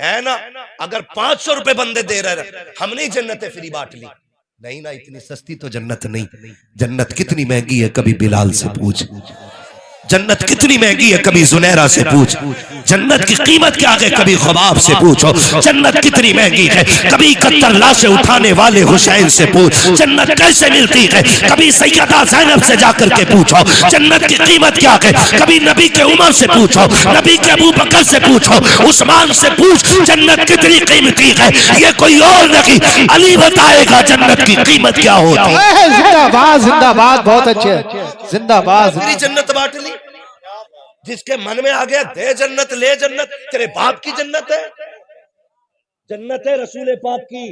है ना। अगर 500 रुपए बंदे दे रहे, हमने जन्नतें फ्री बांट ली। नहीं ना, इतनी सस्ती तो जन्नत नहीं। जन्नत कितनी महंगी है कभी बिलाल से पूछ। जन्नत कितनी महंगी है कभी जुनैरा से पूछ। जन्नत की कीमत क्या है कभी ख्वाब से पूछो। जन्नत कितनी महंगी है कभी 71 लाशें उठाने वाले हुसैन से पूछ। जन्नत कैसे मिलती है कभी सैयदा ज़ैनब से जाकर के पूछो। जन्नत की कीमत क्या है कभी नबी के उमर से पूछो, नबी के अबू बकर से पूछो, उस्मान से पूछ। जन्नत कितनी कीमती है ये कोई और नहीं, अली बताएगा जन्नत की कीमत क्या होती है। जिंदाबाद जिंदाबाद, बहुत अच्छे, जिंदाबाद। पूरी जन्नत बांट ली। जिसके मन में आ गया दे जन्नत, ले जन्नत। तेरे बाप की जन्नत है, जन्नत है रसूल पाक की,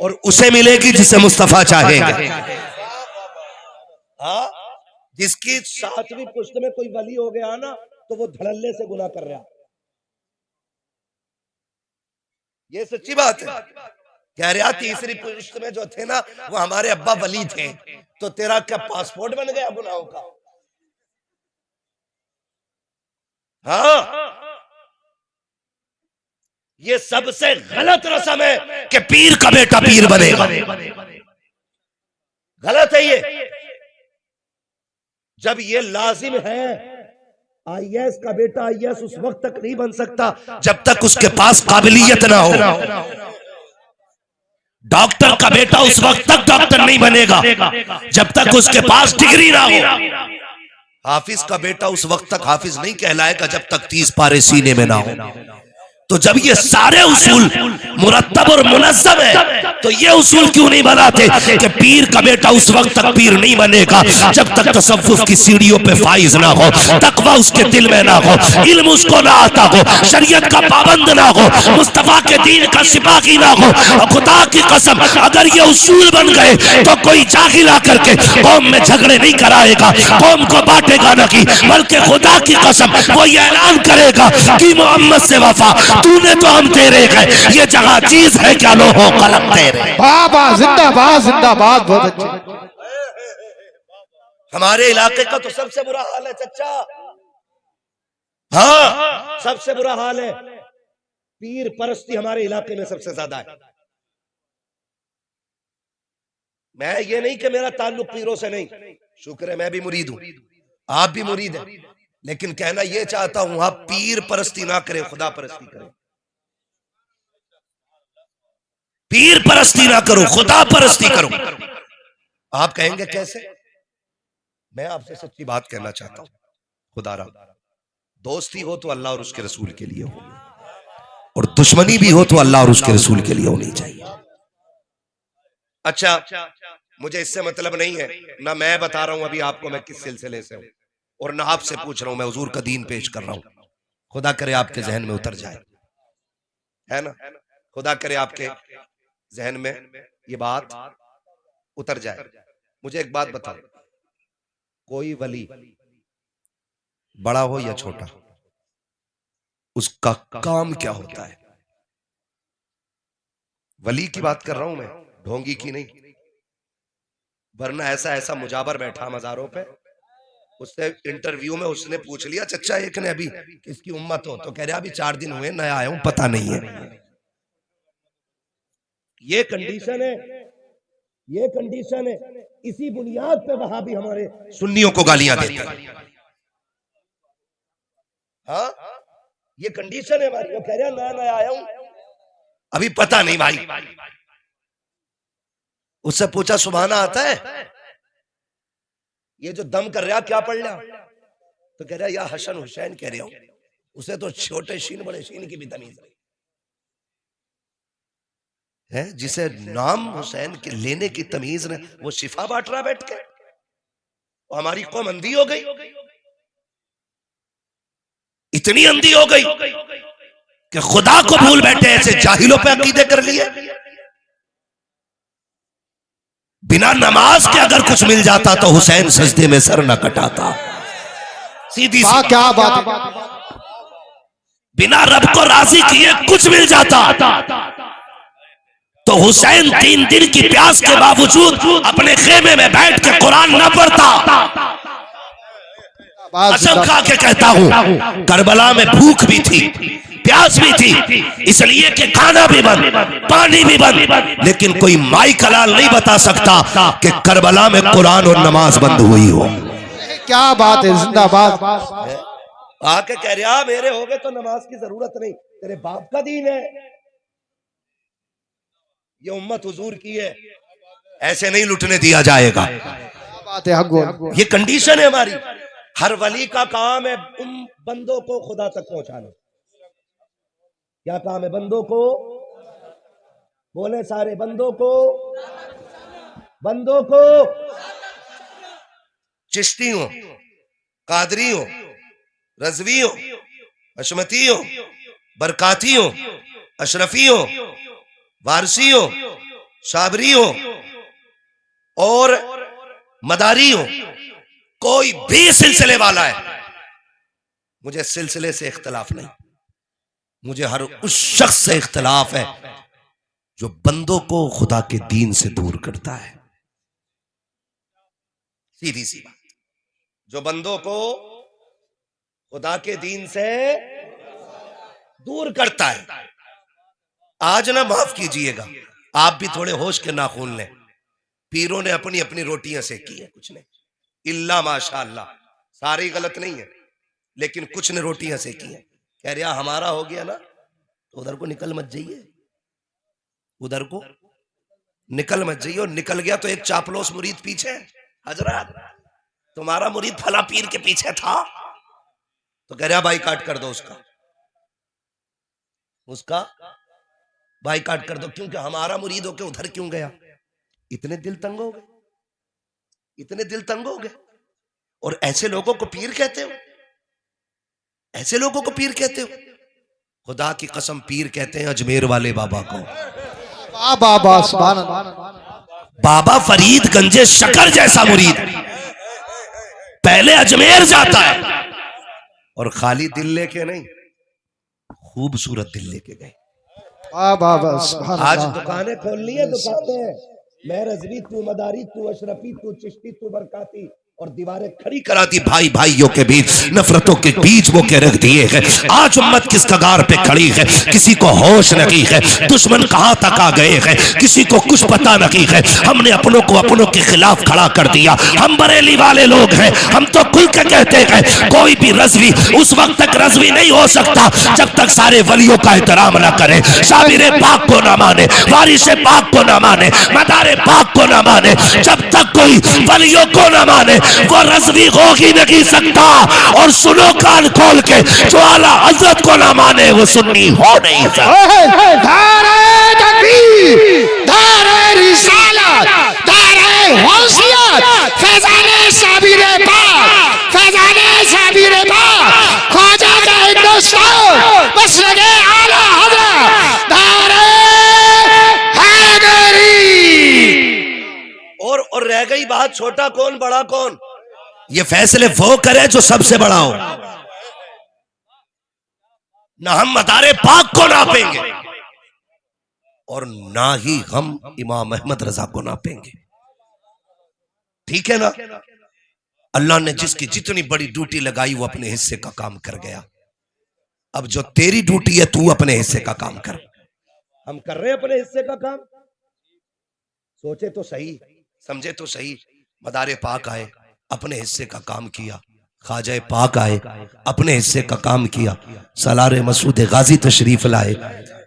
और उसे मिलेगी जिसे मुस्तफा चाहेंगे। हाँ, जिसकी 7वीं पुश्त में कोई वली हो गया ना तो वो धड़ल्ले से गुनाह कर रहा। ये सच्ची बात है। कह रहा 3री पुश्त में जो थे ना वो हमारे अब्बा वली थे, तो तेरा क्या पासपोर्ट बन गया गुनाहों का। हाँ, ये सबसे गलत रस्म है कि पीर का बेटा पीर बनेगा। गलत है ये। जब ये लाजिम है, आईएएस का बेटा आईएएस उस वक्त तक नहीं बन सकता जब तक उसके पास काबिलियत ना हो। डॉक्टर का बेटा उस वक्त तक डॉक्टर नहीं बनेगा जब तक उसके पास डिग्री ना हो। हाफिज का बेटा उस वक्त तक हाफिज नहीं कहलाएगा जब तक 30 पारे सीने में ना हो। तो जब ये सारे उसूल मुरत्तब और मुनज़्ज़म है तो ये उसूल क्यों नहीं बनाते कि पीर का बेटा उस वक्त तक पीर नहीं बनेगा जब तक तसव्वुफ की सीढ़ियों पे फाइज ना हो, तकवा उसके दिल में ना हो, इल्म उसको ना आता हो, शरीयत का पाबंद ना हो, मुस्तफा के दीन का सिपाही ना हो। और खुदा की कसम अगर ये उसूल बन गए तो कोई जाहिल आकर के कौम में झगड़े नहीं कराएगा, कौम को बांटेगा नहीं, बल्कि खुदा की कसम वो ये ऐलान करेगा कि मोहम्मद से वफा तूने तो हम तेरे गए, ये जगह चीज है क्या लो हो कलम तेरे। बाबा जिंदाबाद जिंदाबाद, बहुत अच्छे। हमारे इलाके का तो सबसे बुरा हाल है चच्चा। हाँ, सबसे बुरा हाल है। पीर परस्ती हमारे इलाके में सबसे ज्यादा है। मैं ये नहीं कि मेरा ताल्लुक पीरों से नहीं, शुक्र है मैं भी मुरीद हूं, आप भी मुरीद हैं, लेकिन कहना यह चाहता हूं आप पीर परस्ती ना करें, खुदा परस्ती करें। पीर परस्ती ना करो, खुदा परस्ती करो। आप कहेंगे कैसे? मैं आपसे सच्ची बात कहना चाहता हूं, खुदा रा दोस्ती हो तो अल्लाह और उसके रसूल के लिए हो, और दुश्मनी भी हो तो अल्लाह और उसके रसूल के लिए होनी चाहिए। अच्छा, मुझे इससे मतलब नहीं है, ना मैं बता रहा हूं अभी आपको मैं किस सिलसिले से हूं, और ना आपसे पूछ रहा हूं, मैं हुजूर का दीन पेश कर रहा हूं। खुदा करे आपके जहन में उतर जाए, है ना, खुदा करे आपके जहन में ये बात उतर जाए। मुझे एक बात बताओ, कोई वली बड़ा हो या छोटा, उसका काम क्या होता है? वली की बात कर रहा हूं मैं, ढोंगी की नहीं। वरना ऐसा ऐसा मुजाबर बैठा मजारों पे, उससे इंटरव्यू में उसने पूछ लिया, चच्चा एक ने अभी किसकी उम्मत हो, तो कह रहा अभी 4 दिन हुए, नया आया हूं, पता नहीं है। ये कंडीशन है, ये कंडीशन है। इसी बुनियाद पे वहां भी हमारे सुन्नियों को गालियां देते हैं। हाँ, ये कंडीशन है हमारी। वो कह रहा नया नया आया हूं, अभी पता नहीं भाई। उससे पूछा सुभाना आता है? ये जो दम कर रहा क्या पढ़ लिया? तो कह रहा या हसन हुसैन कह रहा हूं। उसे तो छोटे शीन बड़े शीन की भी तमीज नहीं है। जिसे नाम हुसैन के लेने की तमीज ने, वो शिफा बांट रहा बैठ के। और हमारी कौम अंधी हो गई, इतनी अंधी हो गई कि खुदा को भूल बैठे, ऐसे जाहिलों पे अकीदे कर लिए। बिना नमाज के अगर कुछ मिल जाता तो हुसैन सजदे में सर न कटाता। सीधी सी क्या बात है। बिना रब को राजी किए कुछ मिल जाता तो हुसैन 3 दिन की प्यास के बावजूद अपने खेमे में बैठ के कुरान न पढ़ता। कसम खा के कहता हूं, करबला में भूख भी थी, प्यास भी थी, इसलिए कि खाना भी बंद, पानी भी बंद, लेकिन कोई माई कलाल नहीं बता सकता कि करबला में कुरान और नमाज बंद हुई हो। क्या बात है, जिंदाबाद। आके कह रहा मेरे हो गए तो नमाज की जरूरत नहीं, तेरे बाप का दीन है, ये उम्मत हुजूर की है, ऐसे नहीं लुटने दिया जाएगा। बात है, ये कंडीशन है हमारी। हर वली का काम है उन बंदों को खुदा तक पहुंचाना। क्या काम है बंदों को? बोले सारे बंदों को, बंदों को, चिश्ती हो, कादरी हो, रजवी हो, अशमती हो, बरकाती हो, अशरफी हो, वारसी हो, साबरी हो और मदारी हो, कोई भी सिलसिले वाला है, मुझे सिलसिले से इख्तलाफ नहीं, मुझे हर उस शख्स से इख्तलाफ है जो बंदों को खुदा के दीन से दूर करता है। सीधी सी बात, जो बंदों को खुदा के दीन से दूर करता है। आज ना माफ कीजिएगा, आप भी थोड़े होश के नाखून लें। पीरों ने अपनी अपनी रोटियां सेकी है, कुछ नहीं, इल्ला माशाअल्लाह, सारी गलत नहीं है, लेकिन कुछ ने रोटियां सेकी है। कह रहा हमारा हो गया ना तो उधर को निकल मत जाइए, उधर को निकल मत जाइए। और निकल गया तो एक चापलोस मुरीद पीछे, हजरत तुम्हारा मुरीद फला पीर के पीछे था, तो कह रहा बाइकाट कर दो उसका बाइकाट कर दो, क्योंकि हमारा मुरीद होके उधर क्यों गया। इतने दिल तंग हो गए, इतने दिल तंग हो गए। और ऐसे लोगों को पीर कहते हो, ऐसे लोगों को पीर कहते हो? खुदा की कसम पीर कहते हैं अजमेर वाले बाबा को। बाबा सुभान अल्लाह। बाबा फरीद गंजे शकर जैसा मुरीद पहले अजमेर जाता है, और खाली दिल लेके नहीं, खूबसूरत दिल लेके गए। आज दुकानें खोलनी है, दुकानें, मैं रजवी तू मदारी तू अशरफी तू चिश्ती तू बरकाती, और दीवारें खड़ी करा दी भाई भाइयों के बीच, नफरतों के बीच वो के रख दिए हैं। आज उम्मत किस कगार पे खड़ी है, किसी को होश नहीं है, दुश्मन कहां तक आ गए हैं, किसी को कुछ पता नहीं है। हमने अपनों को अपनों के खिलाफ खड़ा कर दिया। हम बरेली वाले लोग हैं, हम तो खुल के कहते हैं कोई भी रजवी उस वक्त तक रजवी नहीं हो सकता जब तक सारे वलियों का एहतराम ना करे, शाबिर पाक को ना माने, वारिस पाक को ना माने, मदार पाक को ना माने। जब तक कोई वलियों को ना माने वो रज़वी हो ही नहीं सकता। और सुनो कान खोल के, जो आला हजरत को ना माने वो सुन्नी हो नहीं सकता। धारे तकबीर, धारे रिसालत, धारे हौसियत, फैज़ाने साबिरे पाक, फैज़ाने साबिरे पाक, ख्वाजा का हिंदुस्तान, बस लगे आला हजरत, धारे हैदरी। और रह गई बात छोटा कौन बड़ा कौन, ये फैसले वो करे जो सबसे बड़ा हो। ना हम मदारे पाक को नापेंगे और ना ही हम इमाम अहमद रजा को नापेंगे, ठीक है ना। अल्लाह ने जिसकी जितनी बड़ी ड्यूटी लगाई वो अपने हिस्से का काम कर गया। अब जो तेरी ड्यूटी है तू अपने हिस्से का काम कर। हम कर रहे हैं अपने हिस्से का काम। सोचे तो सही, समझे तो सही। मदारे पाक आए, अपने हिस्से का काम किया। ख्वाजा पाक आए, अपने हिस्से का काम किया। सलार मसूद गाजी तशरीफ लाए,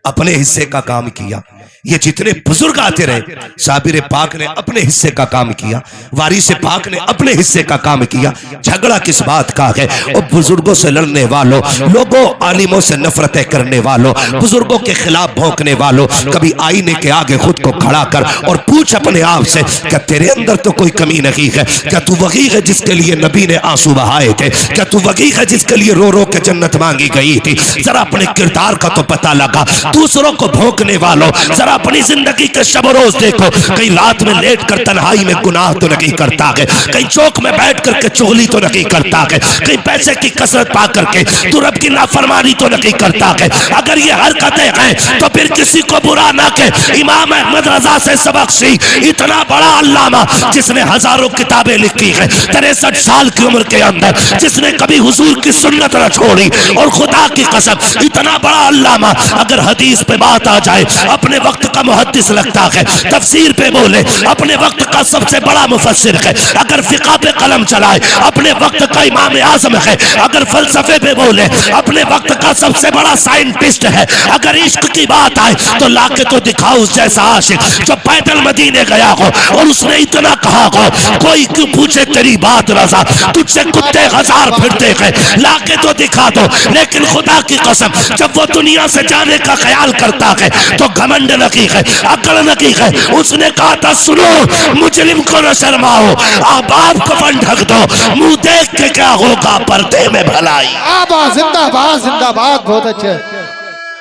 अपने हिस्से का काम किया। ये जितने बुजुर्ग आते रहे, साबिर पाक ने अपने हिस्से का काम किया, वारिस पाक ने अपने हिस्से का काम किया। झगड़ा किस बात का है? और बुजुर्गों से लड़ने वालों, लोगों आलिमों से नफरतें करने वालों, बुजुर्गों के खिलाफ भौंकने वालों, कभी आईने के आगे खुद को खड़ा कर और पूछ अपने आप से, क्या तेरे अंदर तो कोई कमी नहीं है? क्या तू वही है जिसके लिए नबी ने आंसू बहाए थे? क्या तू वही है जिसके लिए रो रो के जन्नत मांगी गई थी? जरा अपने किरदार का तो पता लगा। दूसरों को भौंकने वालों, जरा और अपनी जिंदगी के शब रोज देखो, कहीं रात में लेट कर तन्हाई में गुनाह तो नहीं करता है, कहीं चौक में बैठ करके चोली तो नहीं करता है, कहीं पैसे की कसरत पा करके तू रब की नाफरमानी तो नहीं करता है। अगर ये हरकतें हैं तो फिर किसी को बुरा ना कहे। इमाम अहमद रजा से सबक सी, इतना बड़ा अल्लामा जिसने हजारों किताबें लिखी है, 63 साल की उम्र के अंदर जिसने कभी हुजूर की सुन्नत न छोड़ी, और खुदा की कसम इतना बड़ा अल्लामा अगर हदीस पे बात आ जाए अपने वक्त का मुहद्दिस लगता है, तफसीर पे बोले अपने वक्त का सबसे बड़ा मुफस्सिर है, अगर फिका पे कलम चलाए अपने वक्त का इमाम आजम है, अगर फलसफे पे बोले अपने वक्त का सबसे बड़ा साइंटिस्ट है, अगर इश्क की बात आए तो लाके तो दिखाओ उस जैसा आशिक जो पैदल मदीने गया हो और उसने इतना कहा हो, कोई क्यों पूछे तेरी बात रजा, तुझसे कुत्ते हजार फिरते हैं, लाके तो दिखा दो। लेकिन खुदा की कसम जब वो दुनिया से जाने का ख्याल करता है तो घमंड नकी है, अकड़ नकी है। उसने कहा था सुनो मुजरिम को न शर्माओ, आप कफन ढक दो, मुंह देख के क्या होगा पर्दे में भलाई। आबा जिंदाबाद जिंदाबाद, बहुत अच्छे।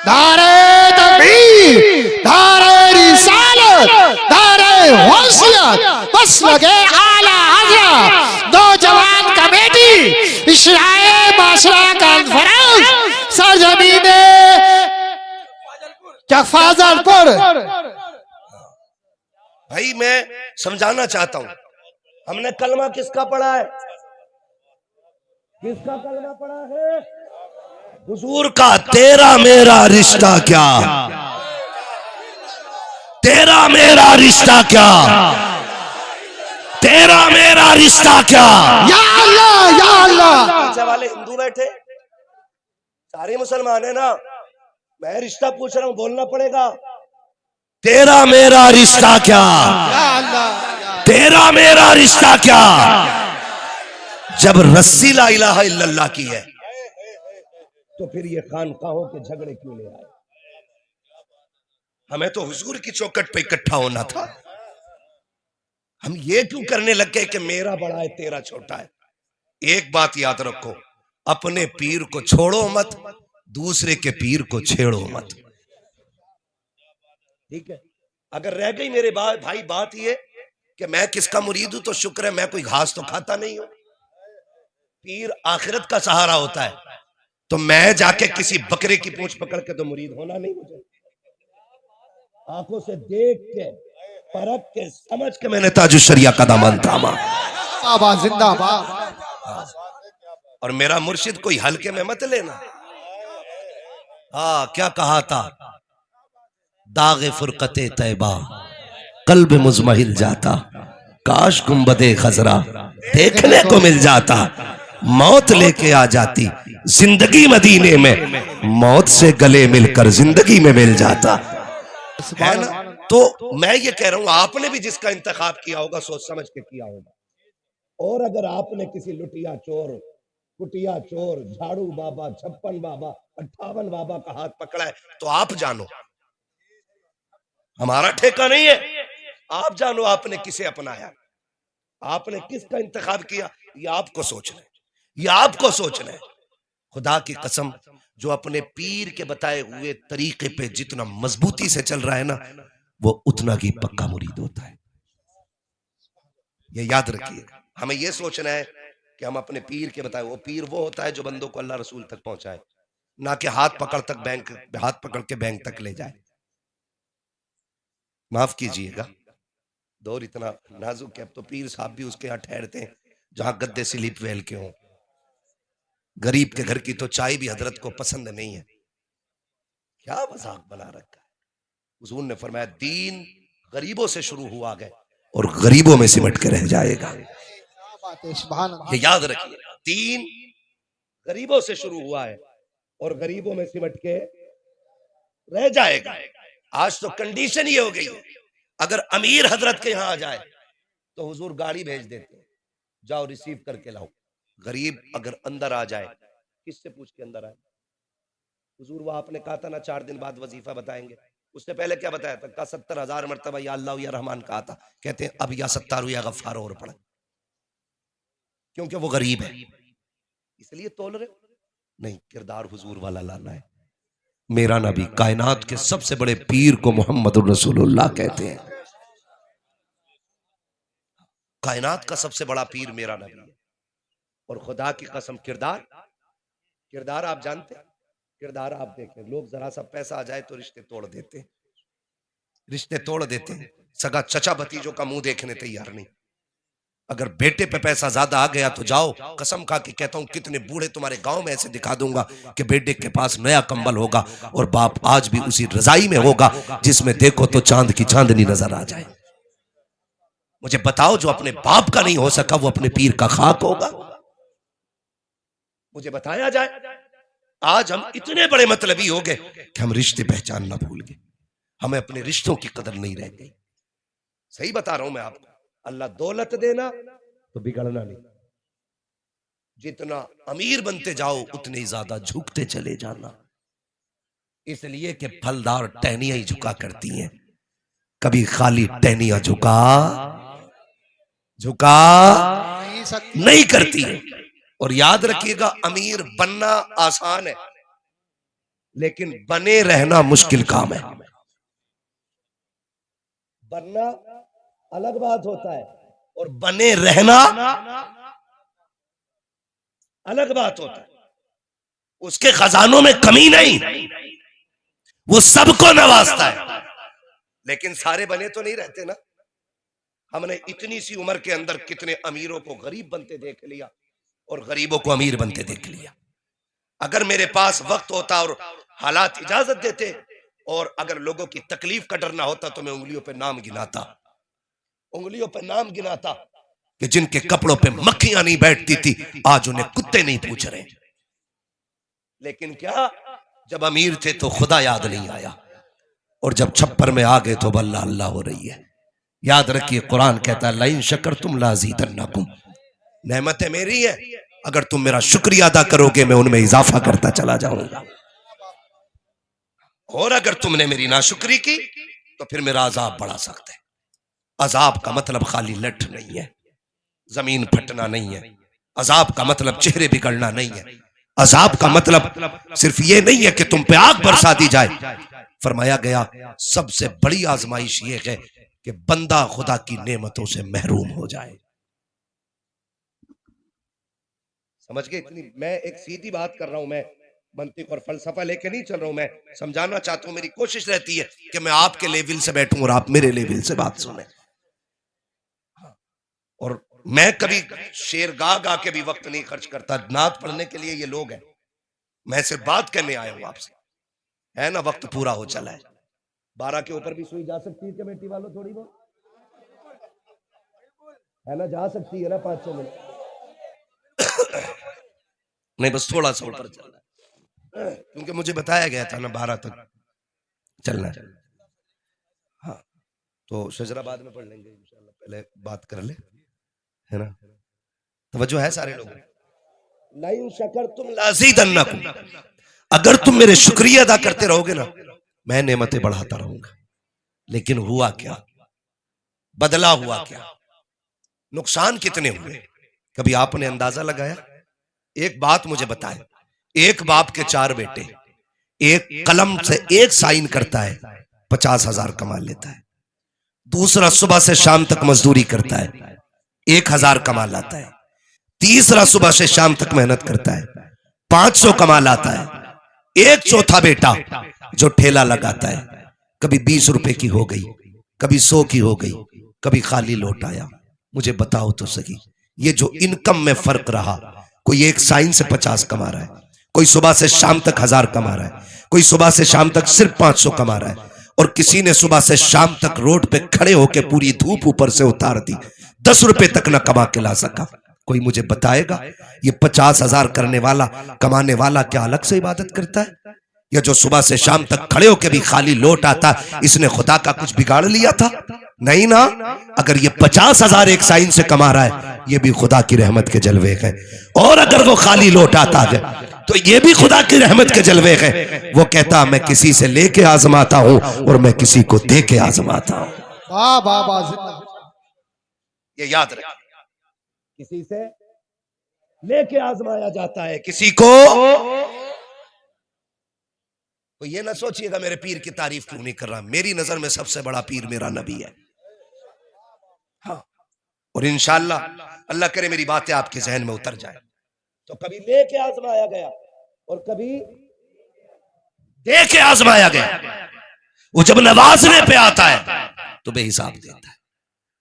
नारे तकबीर, नारे रिसालत, नारे वसीयत, बस लगे आला हज़रत, नौजवान कमेटी, इशराए माशरा कॉन्फ्रेंस, सरजमीने फाजलपुर। भाई मैं समझाना चाहता हूं, हमने कलमा किसका पढ़ा है? किसका कलमा पढ़ा है? हुजूर का। तेरा मेरा रिश्ता क्या, तेरा मेरा रिश्ता क्या, तेरा मेरा रिश्ता क्या। या अल्लाह या अल्लाह। पीछे वाले हिंदू बैठे, सारे मुसलमान है ना, मैं रिश्ता पूछ रहा हूं, बोलना पड़ेगा। तेरा मेरा रिश्ता क्या, या अल्लाह, तेरा मेरा रिश्ता क्या। जब रस्सी ला इलाहा इल्लल्लाह की है तो फिर ये खानकाहों के झगड़े क्यों ले आए? हमें तो हुजूर की चौखट पे इकट्ठा होना था, हम ये क्यों करने लग गए कि मेरा बड़ा है तेरा छोटा है। एक बात याद रखो, अपने पीर को छोड़ो मत, दूसरे के पीर को छेड़ो मत। ठीक है, अगर रह गई मेरे भाई बात ये कि मैं किसका मुरीद हूं तो शुक्र है, मैं कोई घास तो खाता नहीं हूं। पीर आखिरत का सहारा होता है, तो मैं जाके किसी बकरे की पूंछ पकड़ के तो मुरीद होना नहीं। मुझे आंखों से देख के परख के समझ के मैंने ताजुश शरिया का दामन थामा। आबा जिंदाबाद। और मेरा मुर्शिद कोई हल्के में मत लेना। हाँ, क्या कहा था? दागे फुरकते तैबा कल्ब मुजमहिल जाता, काश गुंबदे खजरा देखने को मिल जाता, मौत लेके आ जाती जिंदगी मदीने में, मौत से गले मिलकर जिंदगी में मिल जाता है ना। तो मैं ये कह रहा हूं, आपने भी जिसका इंतखाब किया होगा सोच समझ के किया होगा। और अगर आपने किसी लुटिया चोर, कुटिया चोर, झाड़ू बाबा, 56 बाबा, 58 बाबा का हाथ पकड़ा है तो आप जानो, हमारा ठेका नहीं है। आप जानो आपने किसे अपनाया, आपने किसका इंतखाब किया, ये आपको सोचना है, ये आपको सोचना है। खुदा की कसम, जो अपने पीर के बताए हुए तरीके पे जितना मजबूती से चल रहा है ना, वो उतना ही पक्का मुरीद होता है। ये याद रखिएगा। हमें ये सोचना है कि हम अपने पीर के बताए, वो पीर वो होता है जो बंदों को अल्लाह रसूल तक पहुंचाए, ना कि हाथ पकड़ के बैंक तक ले जाए। माफ कीजिएगा, दौर इतना नाजुक है, अब तो पीर साहब भी उसके यहाँ ठहरते हैं जहां गद्दे स्लीप वेल के हों। गरीब के घर की तो चाय भी हजरत को पसंद नहीं है। क्या मजाक बना रखा है। हुजूर ने फरमाया दीन गरीबों से शुरू हुआ है और गरीबों में सिमट के रह जाएगा। ये याद रखिएगा, दीन गरीबों से शुरू हुआ है और गरीबों में सिमट के रह जाएगा। आज तो कंडीशन ये हो गई है, अगर अमीर हजरत के यहां आ जाए तो हुजूर गाड़ी भेज देते हैं, जाओ रिसीव करके लाओ। गरीब अगर अंदर आ जाए, किससे पूछ के अंदर आए? हुजूर वो आपने कहा था ना 4 दिन बाद वजीफा बताएंगे, उससे पहले क्या बताया था? कहा 70,000 मरतबा या अल्लाह या रहमान कहा था। कहते हैं अब या सत्तार या गफ्फार और पढ़ा, क्योंकि वो गरीब है इसलिए तोल रहे नहीं। किरदार हुजूर वाला लाना है, मेरा नबी कायनात के सबसे बड़े पीर को मोहम्मद रसूलुल्लाह कहते हैं। कायनात का सबसे बड़ा पीर मेरा नबी है। और खुदा की कसम किरदार किरदार आप जानते हैं, किरदार आप देखें, लोग जरा सा पैसा आ जाए तो रिश्ते तोड़ देते हैं, रिश्ते तोड़ देते हैं। सगा चचा भतीजों का मुंह देखने तैयार नहीं। अगर बेटे पे पैसा ज्यादा आ गया तो जाओ, कसम खा के कहता हूं कितने बूढ़े तुम्हारे गांव में ऐसे दिखा दूंगा कि बेटे के पास नया कंबल होगा और बाप आज भी उसी रजाई में होगा जिसमें देखो तो चांद की चांदनी नजर आ जाए। मुझे बताओ, जो अपने बाप का नहीं हो सका वो अपने पीर का खाक होगा? मुझे बताया जाए। आज हम इतने बड़े मतलबी हो गए कि हम रिश्ते पहचानना भूल गए, हमें अपने रिश्तों की कदर नहीं रह गई। सही बता रहा हूं मैं आपको। अल्लाह दौलत देना तो बिगड़ना नहीं। जितना अमीर बनते जाओ उतने ही ज्यादा झुकते चले जाना, इसलिए कि फलदार टहनियां ही झुका करती हैं, कभी खाली टहनियां झुका नहीं करती है। और याद रखिएगा, अमीर बनना आसान है लेकिन बने रहना मुश्किल काम है। बनना अलग बात होता है और बने रहना अलग बात होता है। उसके खजानों में कमी नहीं, वो सबको नवाजता है, लेकिन सारे बने तो नहीं रहते ना। हमने इतनी सी उम्र के अंदर कितने अमीरों को गरीब बनते देख लिया और गरीबों को अमीर बनते देख लिया। अगर मेरे पास वक्त होता और हालात इजाजत देते और अगर लोगों की तकलीफ का डर ना होता तो मैं उंगलियों पे नाम गिनाता कि जिनके कपड़ों पे मक्खियां नहीं बैठती थी आज उन्हें कुत्ते नहीं पूछ रहे। लेकिन क्या, जब अमीर थे तो खुदा याद नहीं आया और जब छप्पर में आ गए तो अल्लाह अल्लाह हो रही है। याद रखिए, कुरान कहता है लाइन शकरतुम लाज़ीदन्नकुम, नेमतें मेरी है, अगर तुम मेरा शुक्रिया अदा करोगे मैं उनमें इजाफा करता चला जाऊंगा, और अगर तुमने मेरी नाशुक्री की तो फिर मेरा अजाब बढ़ा सकता है। अजाब का मतलब खाली लठ नहीं है, जमीन फटना नहीं है। अजाब का मतलब चेहरे बिगड़ना नहीं है। अजाब का मतलब सिर्फ ये नहीं है कि तुम पे आग बरसा दी जाए। फरमाया गया सबसे बड़ी आजमाइश ये है कि बंदा खुदा की नेमतों से महरूम हो जाए। समझ गए? इतनी मैं एक सीधी बात कर रहा हूं, मैं मंतिक और फलसफा लेके नहीं चल रहा हूं। मैं समझाना चाहता हूं, मेरी कोशिश रहती है कि मैं आपके लेवल से बैठूं और आप मेरे लेवल से बात सुने। और मैं कभी शेर गा के भी वक्त नहीं खर्च करता। नात पढ़ने के लिए ये लोग हैं, मैं सिर्फ बात करने आया हूं आपसे, है ना। वक्त पूरा हो चला है, 12 के ऊपर भी सुई जा सकती है कमेटी वालों, थोड़ी बहुत है ना, जा सकती है ना 5-6 मिनट नहीं, बस थोड़ा सा ऊपर चलना है क्योंकि मुझे बताया गया था ना 12 तक चलना है। हाँ, तो शजरा बाद में पढ़ लेंगे इंशाल्लाह, पहले बात कर ले, है ना। तवज्जो है सारे लोग? लाइन शकरतुम लाज़ीदन्नकुम, अगर तुम मेरे शुक्रिया अदा करते रहोगे ना मैं नेमतें बढ़ाता रहूंगा। लेकिन हुआ क्या, बदला हुआ क्या, नुकसान कितने हुए, कभी आपने अंदाजा लगाया? एक बात मुझे बताए, एक बाप के 4 बेटे, एक कलम से एक साइन करता है 50,000 कमा लेता है, दूसरा सुबह से शाम तक मजदूरी करता है 1,000 कमा लाता है, तीसरा सुबह से शाम तक मेहनत करता है 500 कमा लाता है, एक चौथा बेटा जो ठेला लगाता है, कभी 20 रुपए की हो गई, कभी 100 की हो गई, कभी खाली लौट आया। मुझे बताओ तो सही, ये जो इनकम में फर्क रहा, कोई एक साइन से 50 कमा रहा है, कोई सुबह से शाम तक 1000 कमा रहा है, कोई सुबह से शाम तक सिर्फ 500 कमा रहा है, और किसी ने सुबह से शाम तक रोड पे खड़े होकर पूरी धूप ऊपर से उतार दी, 10 रुपए तक न कमा के ला सका। कोई मुझे बताएगा ये 50,000 करने वाला कमाने वाला क्या अलग से इबादत करता है, या जो सुबह से शाम तक खड़े होकर भी खाली लौट आता, इसने खुदा का कुछ बिगाड़ लिया था? नहीं ना। अगर ये 50,000 एक साइन से कमा रहा है ये भी खुदा की रहमत के जलवे है, और अगर वो खाली लौट आता है तो ये भी खुदा की रहमत के जलवे है। वो कहता मैं किसी से लेके आजमाता हूं और मैं किसी को दे के आजमाता हूं। वाह वाह वाह, ये याद रखिए, किसी से लेके आजमाया जाता है, किसी को तो ये ना सोचिएगा मेरे पीर की तारीफ क्यों नहीं कर रहा, मेरी नजर में सबसे बड़ा पीर मेरा नबी है। हाँ, और इंशाअल्लाह अल्लाह करे मेरी बातें आपके जहन में उतर जाए। तो कभी लेके आजमाया गया और कभी दे के आजमाया गया। वो जब नवाजने पे आता है तो बेहिसाब देता है।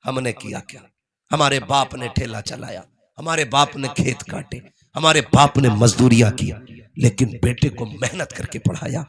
हमने किया क्या? हमारे बाप ने ठेला चलाया, हमारे बाप ने खेत काटे, हमारे बाप ने मजदूरियां किया, लेकिन बेटे को मेहनत करके पढ़ाया,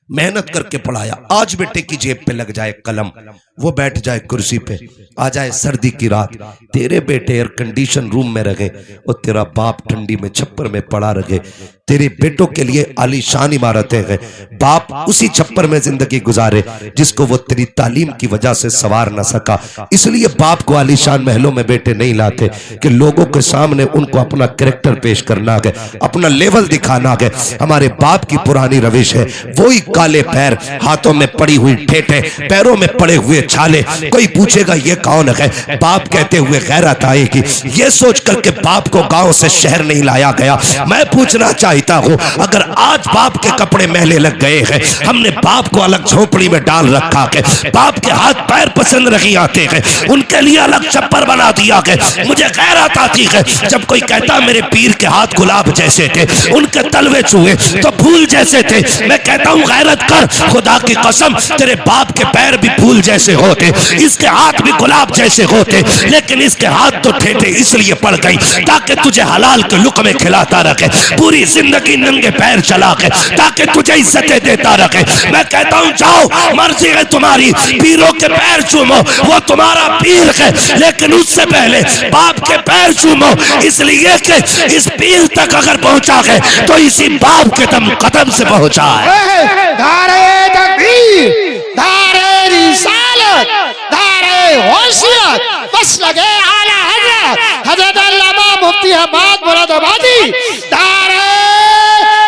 मेहनत करके पढ़ाया। आज बेटे की जेब पे लग जाए कलम, वो बैठ जाए कुर्सी पे, आ जाए सर्दी की रात, तेरे बेटे एयर कंडीशन रूम में रहे और तेरा बाप ठंडी में छप्पर में पड़ा रहे। तेरे बेटों के लिए आलीशान इमारतें हैं, बाप उसी छप्पर में जिंदगी गुजारे जिसको वो तेरी तालीम की वजह से सवार न सका। इसलिए बाप को आलीशान महलों में बेटे नहीं लाते कि लोगों के सामने उनको अपना कैरेक्टर पेश करना है, अपना लेवल दिखाना है। हमारे बाप की पुरानी रविश है, वही काले पैर, हाथों में पड़ी हुई ठेठे, पैरों में पड़े हुए छाले। कोई पूछेगा ये कौन है, बाप कहते हुए गैरत आएगी। ये सोच करके बाप को गांव से शहर नहीं लाया गया। मैं पूछना चाहता हूं, अगर आज बाप के कपड़े मैले लग गए हैं, हमने बाप को अलग झोपड़ी में डाल रखा है, बाप के हाथ पैर पसंद नहीं आते हैं, उनके लिए अलग छप्पर बना दिया है। मुझे गैरत आती है जब कोई कहता मेरे पीर के हाथ गुलाब जैसे थे, उनके तलवे चूहे तो फूल जैसे थे। मैं कहता हूं गैरत कर, खुदा की कसम तेरे बाप के पैर भी फूल जैसे होते, इसके हाथ भी गुलाब जैसे होते, लेकिन इसके हाथ तो ठेठे इसलिए पड़ गई ताकि तुझे हलाल के लुक़मे खिलाता रखे, पूरी जिंदगी नंगे पैर चला के ताकि तुझे इज्जतें देता रखे। मैं कहता हूं जाओ, मर्जी है तुम्हारी, पीरों के पैर चूमो, वो तुम्हारा पीर है, लेकिन उससे पहले बाप के पैर चूमो, इसलिए कि इस पीर तक अगर पहुंचा है तो इसी बाप के कदम से पहुंचा है। धारे तकबीर, धारे रिसालत, धारे होशियत, बस लगे आला हजरत हजरत अल्लामा मुफ्ती हमाद मुरादाबादी, धारे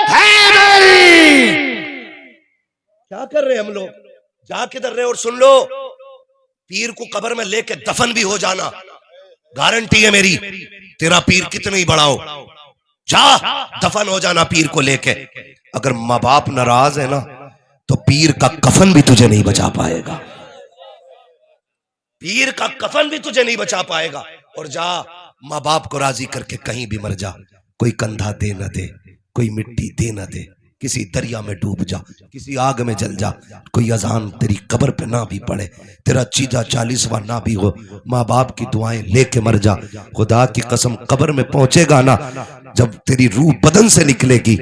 हैदरी। क्या कर रहे हम लोग? जा किधर रहे? और सुन लो, पीर को कब्र में लेके दफन भी हो जाना, गारंटी है मेरी, तेरा पीर कितने ही बड़ा हो, जा दफन हो जाना पीर को लेके। अगर माँ बाप नाराज है ना तो पीर का कफन भी तुझे नहीं बचा पाएगा, पीर का कफन भी तुझे नहीं बचा पाएगा। और जा माँ बाप को राजी करके कहीं भी मर जा, कोई कंधा दे न दे, कोई मिट्टी दे न दे, किसी दरिया में डूब जा, किसी आग में जल जा, कोई अजान तेरी कब्र पे ना भी पड़े, तेरा चीजा 40वां ना भी हो, माँ बाप की दुआएं लेके मर जा। खुदा की कसम कब्र में पहुंचेगा ना, जब तेरी रूह बदन से निकलेगी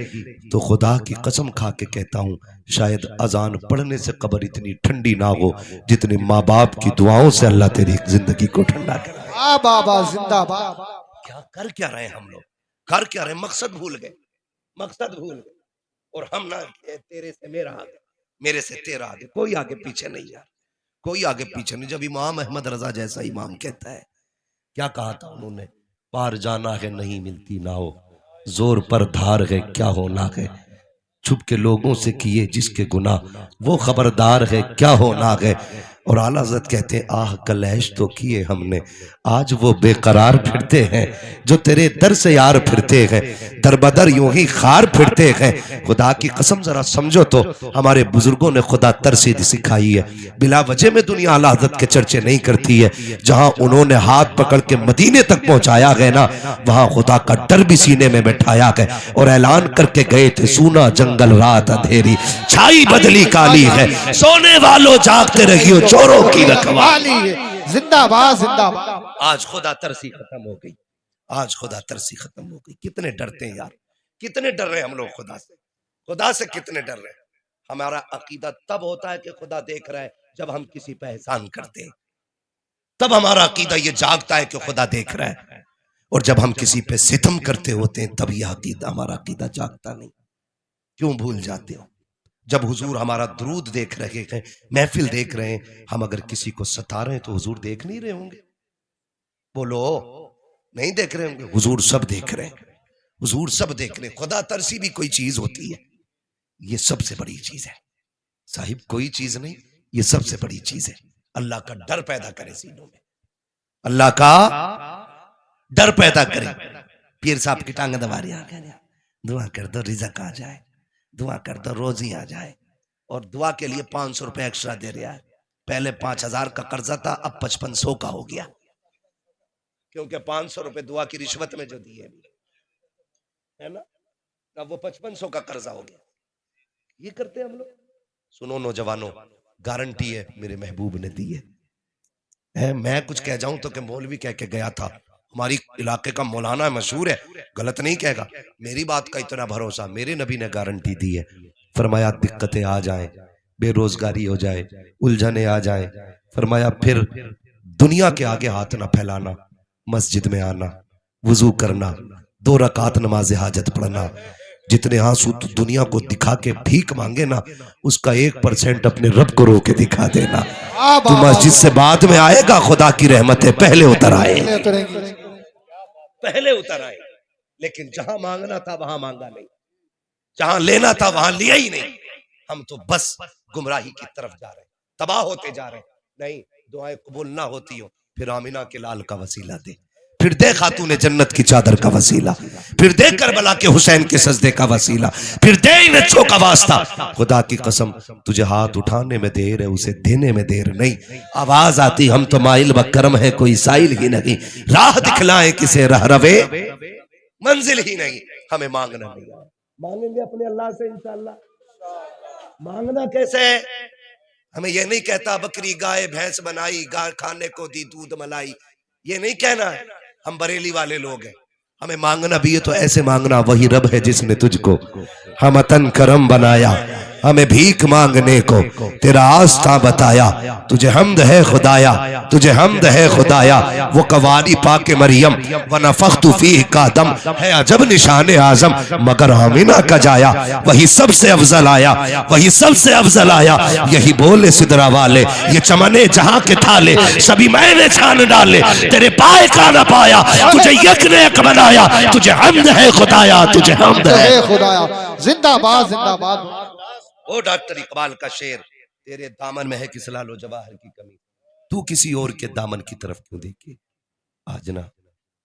तो खुदा की कसम खा के कहता हूं, शायद अजान पढ़ने से कब्र इतनी ठंडी ना हो जितनी माँ बाप की दुआओं से अल्लाह तेरी जिंदगी को ठंडा करे। बाबा जिंदाबाद। क्या कर क्या रहे हम लोग, कर क्या रहे? मकसद भूल गए, मकसद भूल गए। और हम ना तेरे से मेरा आगे, मेरे से तेरा आगे, कोई आगे पीछे नहीं यार, कोई आगे पीछे नहीं। जब इमाम अहमद रजा जैसा इमाम कहता है, क्या कहा था उन्होंने, पार जाना है नहीं मिलती नाव, जोर पर धार है क्या होना है, छुप के लोगों से किए जिसके गुनाह वो खबरदार है क्या होना है। और आला हज़रत कहते हैं, आह कलैश तो किए हमने, आज वो बेकरार फिरते हैं जो तेरे दर से यार फिरते हैं, दर बदर यूं ही खार फिरते हैं। खुदा की कसम जरा समझो तो, हमारे बुजुर्गों ने खुदा तरसीद सिखाई है। बिला वजह में दुनिया आला हज़रत के चर्चे नहीं करती है, जहां उन्होंने हाथ पकड़ के मदीने तक पहुंचाया गया ना, वहां खुदा का डर भी सीने में बैठाया गया और ऐलान करके गए थे, सूना जंगल रात अंधेरी, छाई बदली काली है, सोने वालों जागते रहियो चोरों की रखवाली है। जिंदाबाद जिंदाबाद। आज खुदा तरसी खत्म हो गई, आज खुदा तरसी खत्म हो गई। कितने डरते हैं यार, कितने डर रहे हैं हम लोग खुदा से, खुदा से कितने डर रहे हैं। हमारा अकीदा तब होता है कि खुदा देख रहा है जब हम किसी पे एहसान करते हैं, तब हमारा अकीदा ये जागता है कि खुदा देख रहा है। और जब हम किसी पे सितम करते होते हैं तब यह अकीदा, हमारा अकीदा जागता नहीं। क्यों भूल जाते हो? जब हुजूर हमारा दुरूद देख रहे हैं, महफिल देख रहे हैं, हम अगर किसी को सता रहे हैं तो हुजूर देख नहीं रहे होंगे? बोलो, नहीं देख रहे होंगे? हुजूर सब देख रहे हैं, हुजूर सब देख रहे हैं। खुदा तरसी भी कोई चीज होती है, ये सबसे बड़ी चीज है साहिब, कोई चीज नहीं, ये सबसे बड़ी चीज है। अल्लाह का डर पैदा करे सीनों में, अल्लाह का डर पैदा करे। पीर साहब की टांग दबा रही, दुआ कर दो रिज़्क़ आ जाए, दुआ कर दो रोजी आ जाए, और दुआ के लिए 500 रुपए एक्स्ट्रा दे रहा है। पहले 5000 का कर्जा था, अब 5500 का हो गया, क्योंकि 500 रुपए दुआ की रिश्वत में जो दिए है ना, अब वो 5500 का कर्जा हो गया। ये करते हैं हम लोग। सुनो नौजवानों, गारंटी है मेरे महबूब ने दी है। मैं कुछ कह जाऊं तो कि मौलवी कह के गया था, हमारी इलाके का मौलाना मशहूर है, गलत नहीं कहेगा। मेरी बात का इतना भरोसा, मेरे नबी ने गारंटी दी है। फरमाया दिक्कतें आ जाएं, बेरोजगारी हो जाए, उलझने आ जाए, फरमाया फिर दुनिया के आगे हाथ ना फैलाना, मस्जिद में आना, वुजू करना, 2 रकात नमाज हाजत पढ़ना। जितने आंसू तू दुनिया को दिखा के भीख मांगे ना, उसका 1% अपने रब को रो के दिखा देना। तू मस्जिद से बाद में आएगा, खुदा की रहमतें पहले उतर आए, पहले उतर आए। लेकिन जहां मांगना था वहां मांगा नहीं, जहां लेना था वहां लिया ही नहीं। हम तो बस गुमराही की तरफ जा रहे हैं, तबाह होते जा रहे हैं। नहीं, दुआएं कबूल ना होती हो, फिर आमिना के लाल का वसीला दे, फिर दे खातून जन्नत की चादर का वसीला, फिर दे करबला के हुसैन के सजदे का वसीला, फिर दे इन अच्छों का वास्ता। खुदा की कसम, तुझे हाथ उठाने में देर है, उसे देने में देर नहीं। आवाज आती हम तो माइल बकरम है, कोई साइल ही नहीं, राह दिखलाए किसे रह रवे, मंजिल ही नहीं। हमें मांगना नहीं, मांगेंगे अपने अल्लाह से इंशाअल्लाह। मांगना कैसे है? हमें यह नहीं कहता बकरी गाय भैंस बनाई, गाय खाने को दी दूध मलाई, ये नहीं कहना है। हम बरेली वाले लोग हैं, हमें मांगना भी है तो ऐसे मांगना, वही रब है जिसने तुझको हमतन करम बनाया, हमें भीख मांगने को तेरा आस्था बताया। तुझे हमद है खुदाया, तुझे हमद है खुदाया। वो कवाली पाके मरियम व नफख्तु फीह का दम है अजब निशान आजम, मगर आमिना का जाया वही सबसे अफजल आया, वही सबसे अफजल आया। यही बोले सिदरा वाले, ये चमने जहां के थाले सभी मैंने छान डाले, तेरे पाए का न पाया, तुझे यक ने एक बनाया। तुझे हमद है खुदाया, तुझे हमद है खुदाया। जिंदाबाद जिंदाबाद। ओ डॉक्टर इकबाल का शेर, तेरे दामन में है किस लालो जवाहर की कमी, तू किसी और के दामन की तरफ क्यों देखे। आज ना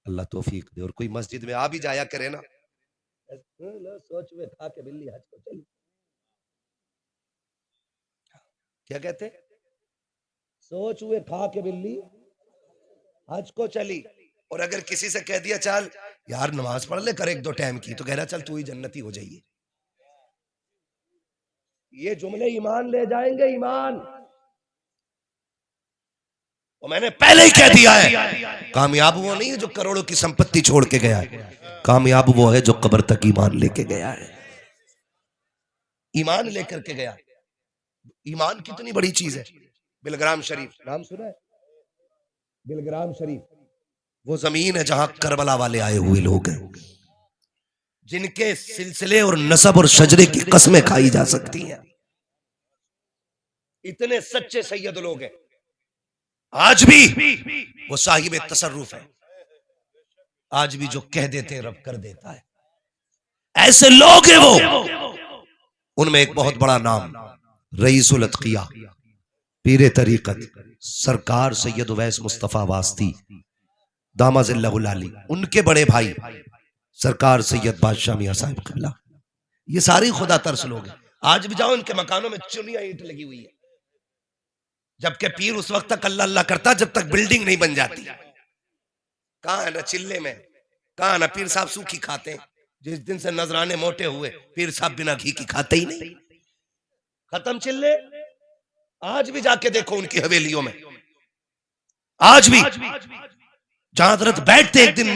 अल्लाह तौफीक दे, और कोई मस्जिद में आ भी जाया करे ना, सोच में खा के बिल्ली हज को चली, क्या कहते, सोच हुए खा के बिल्ली हज को चली। और अगर किसी से कह दिया चल यार नमाज पढ़ ले कर 1-2 टाइम की, तो कह रहा चल तू ही जन्नती हो जाइए। ये जुमले ईमान ले जाएंगे, ईमान। और मैंने पहले ही कह दिया है, कामयाब वो नहीं है जो करोड़ों की संपत्ति छोड़ के गया है, कामयाब वो है जो कब्र तक ईमान लेके गया है, ईमान लेकर के गया। ईमान कितनी बड़ी चीज है। बिलग्राम शरीफ नाम सुना है? बिलग्राम शरीफ वो जमीन है जहां करबला वाले आए हुए लोग हैं, जिनके सिलसिले और नसब और शजरे की कस्में खाई जा सकती हैं। इतने सच्चे सैयद लोग हैं। आज भी वो साहिब तसर्रुफ है, आज भी जो कह देते हैं रब कर देता है। ऐसे लोग हैं वो। उनमें एक बहुत बड़ा नाम रईसुल अतकिया पीरे तरीकत सरकार सैयद उवैस मुस्तफा वास्ती दामाजिल्लाहुल आली, उनके बड़े भाई सरकार सैयद बादशाह मियां साहिब क़िबला, ये सारे खुदा तरस लोग हैं। आज भी जाओ इनके मकानों में चुनिया ईंट लगी हुई है, जबकि पीर उस वक्त तक अल्लाह अल्लाह करता जब तक बिल्डिंग नहीं बन जाती। कहां है ना चिल्ले में, कहां ना पीर साहब सूखी खाते हैं। जिस दिन से नजराने मोटे हुए पीर साहब बिना घी की खाते ही नहीं, खत्म चिल्ले। आज भी जाके देखो उनकी हवेलियों में, आज भी जहां हजरत बैठते, एक दिन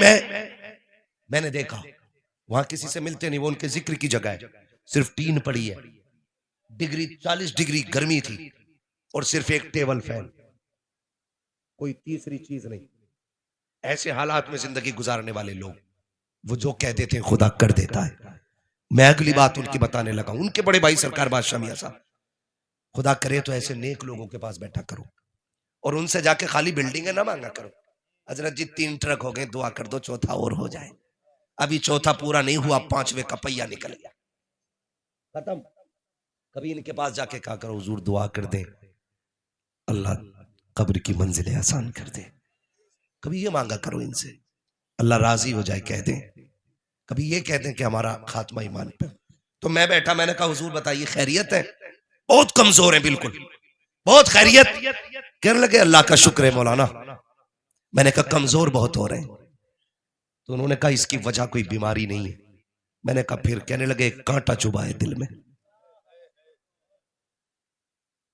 मैंने देखा वहां किसी से मिलते नहीं, वो उनके जिक्र की जगह है, सिर्फ टीन पड़ी है, डिग्री 40 डिग्री गर्मी थी और सिर्फ एक टेबल फैन, कोई तीसरी चीज नहीं। ऐसे हालात में जिंदगी गुजारने वाले लोग, वो जो कह देते हैं खुदा कर देता है। मैं अगली बात उनकी बताने लगा, उनके बड़े भाई सरकार बादशाह मियां साहब, खुदा करे तो ऐसे नेक लोगों के पास बैठा करो और उनसे जाके खाली बिल्डिंग ना मांगा करो। हजरत जी 3 ट्रक हो गए, दुआ कर दो चौथा और हो जाए। अभी चौथा पूरा नहीं हुआ, 5वें का पहिया निकल गया, खत्म। कभी इनके पास जाके कहा करो हुजूर दुआ कर दे अल्लाह कब्र की मंजिलें आसान कर दे। कभी ये मांगा करो इनसे, अल्लाह राजी हो जाए कह दें। कभी ये कह दें कि हमारा खात्मा ईमान पे। तो मैं बैठा, मैंने कहा हुजूर बताइए खैरियत है? बहुत कमजोर है, बिल्कुल बहुत खैरियत। कहने लगे अल्लाह का शुक्र है मौलाना। मैंने कहा कमजोर बहुत हो रहे हैं। तो उन्होंने कहा इसकी वजह कोई बीमारी नहीं है। मैंने कहा फिर? कहने लगे एक कांटा चुभा है दिल में।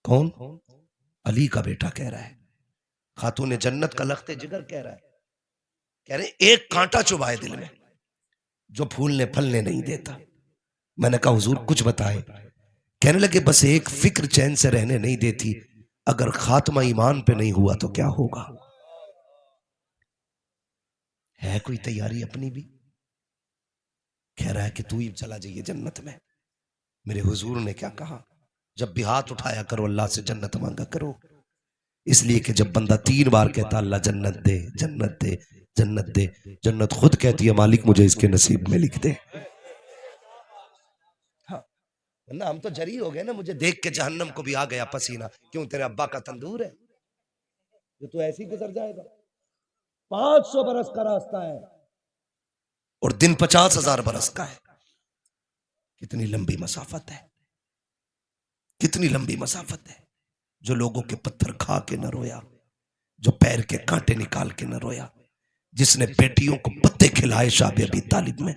कौन? अली का बेटा कह रहा है, खातून जन्नत का लख्ते जिगर कह रहा है। कह रहे एक कांटा चुभा है दिल में जो फूलने फलने नहीं देता। मैंने कहा हुजूर कुछ बताए। कहने लगे बस एक फिक्र चैन से रहने नहीं देती, अगर खात्मा ईमान पे नहीं हुआ तो क्या होगा। है कोई तैयारी अपनी भी? कह रहा है कि तू ही चला जाइए जन्नत में। मेरे हुजूर ने क्या कहा? जब भी हाथ उठाया करो अल्लाह से जन्नत मांगा करो। इसलिए कि जब बंदा 3 बार कहता अल्लाह जन्नत दे, जन्नत दे, जन्नत दे, जन्नत खुद कहती है मालिक मुझे इसके नसीब में लिख दे। हाँ, वरना हम तो जरी हो गए ना। मुझे देख के जहन्नम को भी आ गया पसीना। क्यों? तेरे अब्बा का तंदूर है जो तू ऐसे ही गुजर जाएगा। 500 बरस का रास्ता है और दिन 50,000 बरस का है। कितनी लंबी मसाफत है, कितनी लंबी मसाफत है। जो लोगों के पत्थर खा के न रोया, जो पैर के कांटे निकाल के न रोया, जिसने बेटियों को पत्ते खिलाए शाबे अबी तालिब में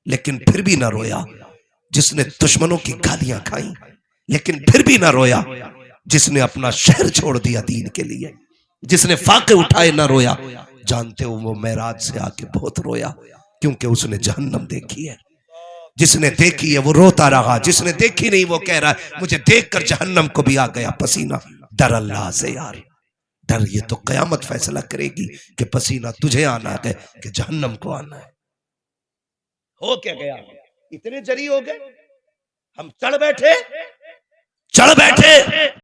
लेकिन फिर भी ना रोया, जिसने दुश्मनों की गालियां खाई लेकिन फिर भी ना रोया, जिसने अपना शहर छोड़ दिया दीन के लिए, जिसने फाके उठाए ना रोया, जानते हो वो मेराज से आके बहुत रोया क्योंकि उसने जहन्नम देखी है। जिसने देखी है वो रोता रहा, जिसने देखी नहीं वो कह रहा है मुझे देखकर जहन्नम को भी आ गया पसीना। डर अल्लाह से यार, डर। ये तो कयामत फैसला करेगी कि पसीना तुझे आना है कि जहन्नम को आना है। हो क्या गया? इतने जरी हो गए, हम चढ़ बैठे